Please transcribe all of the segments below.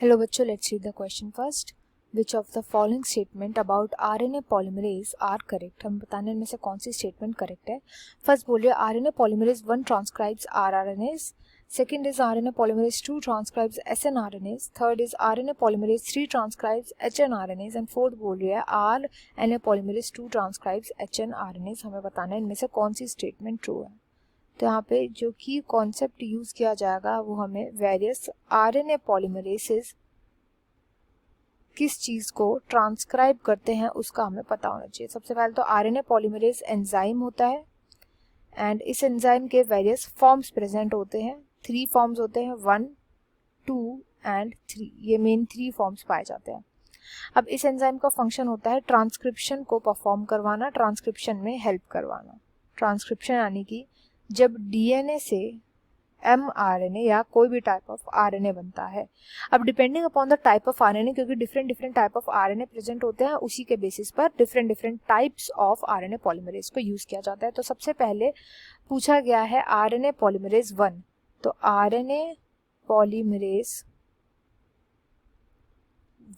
Hello बच्चों, let's read the question first. Which of the following statement about RNA polymerase are correct. हम बताने में से कौन सी स्टेटमेंट करेक्ट है. फर्स्ट बोल रहे RNA polymerase 1 transcribes rRNAs. Second is RNA polymerase 2 transcribes snRNAs. Third is RNA polymerase 3 transcribes hnRNAs. And fourth बोल रही है आरएनए पॉलीमरेज 2 ट्रांसक्राइब्स एचएनआरएनएस. हमें बताना है इनमें से कौन सी स्टेटमेंट ट्रू है. तो यहाँ पे जो की कॉन्सेप्ट यूज किया जाएगा वो हमें वेरियस आरएनए पॉलीमरेसेस किस चीज़ को ट्रांसक्राइब करते हैं उसका हमें पता होना चाहिए. सबसे पहले तो आरएनए पॉलीमरेज एंजाइम होता है एंड इस एंजाइम के वेरियस फॉर्म्स प्रेजेंट होते हैं. 3 फॉर्म्स होते हैं, 1, 2 एंड 3. ये मेन 3 फॉर्म्स पाए जाते हैं. अब इस एंजाइम का फंक्शन होता है ट्रांसक्रिप्शन को परफॉर्म करवाना, ट्रांसक्रिप्शन में हेल्प करवाना. ट्रांसक्रिप्शन यानी कि जब डीएनए से mRNA या कोई भी टाइप ऑफ आरएनए बनता है. अब depending upon the type of RNA, क्योंकि different type of RNA present होते हैं, उसी के बेसिस पर different types of RNA polymerase को यूज किया जाता है. तो सबसे पहले पूछा गया है आरएनए पॉलीमरेज 1. तो आरएनए पॉलीमरेज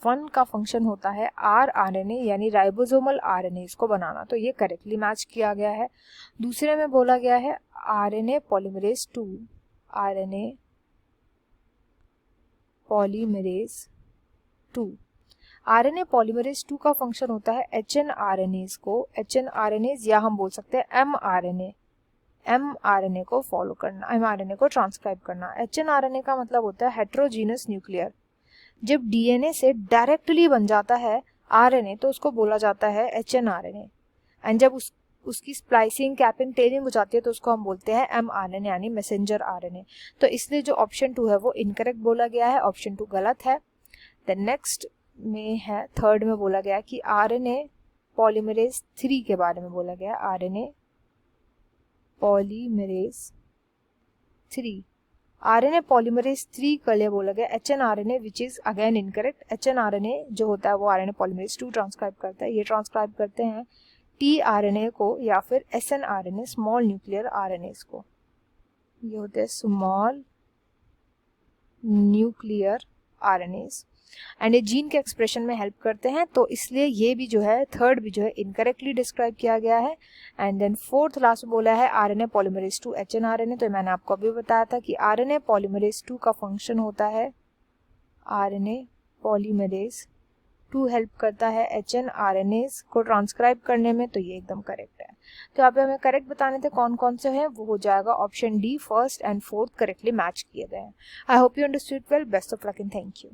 1 का फंक्शन होता है आरएनए यानी राइबोसोमल आरएनए को बनाना. तो ये करेक्टली मैच किया गया है. दूसरे में बोला गया है RNA polymerase 2. RNA polymerase 2. RNA polymerase 2 का फंक्शन होता है एचएनआरएनएस को, एचएनआरएनएस या हम बोल सकते हैं एमआरएनए को फॉलो करना, एमआरएनए को ट्रांसक्राइब करना. एचएनआरएनए का मतलब होता है हेट्रोजीनस न्यूक्लियर. जब डीएनए से डायरेक्टली बन जाता है आरएनए तो उसको बोला जाता है एचएनआरएनए. एंड जब उसकी स्प्लाइसिंग, कैपिंग, टेलिंग हो जाती है तो उसको हम बोलते हैं एमआरएनए यानी मैसेंजर आरएनए. तो इसलिए जो ऑप्शन 2 है वो इनकरेक्ट बोला गया है, ऑप्शन 2 गलत है. देन नेक्स्ट में है, थर्ड में बोला गया कि आरएनए पॉलीमरेज 3 के बारे में बोला गया. आरएनए पॉलीमरेज 3, आरएनए पॉलीमरेज 3 के लिए बोला गया hnRNA, which is again incorrect. HnRNA जो होता है वो आरएनए पॉलीमरेज 2 ट्रांसक्राइब करता है. ये ट्रांसक्राइब करते हैं टीआरएनए को या फिर एसएनआरएनए, स्मॉल न्यूक्लियर आरएनए को. ये होते हैं स्मॉल न्यूक्लियर आरएनए एंड ये जीन के एक्सप्रेशन में हेल्प करते हैं. तो इसलिए ये भी जो है, थर्ड भी जो है, इनकरेक्टली डिस्क्राइब किया गया है. एंड देन फोर्थ लास्ट बोला है आरएनए पॉलीमरेज 2 एचएनआरएनए. तो मैंने आपको अभी बताया था कि आरएनए पॉलीमरेज 2 का फंक्शन होता है, आरएनए पॉलीमरेज 2 हेल्प करता है एचएनआरएनए को ट्रांसक्राइब करने में. तो ये एकदम करेक्ट है. तो यहाँ पे हमें करेक्ट बताने थे कौन कौन से हैं, वो हो जाएगा option D, first and fourth correctly match किए गए हैं. I hope you understood well. Best of luck and thank you.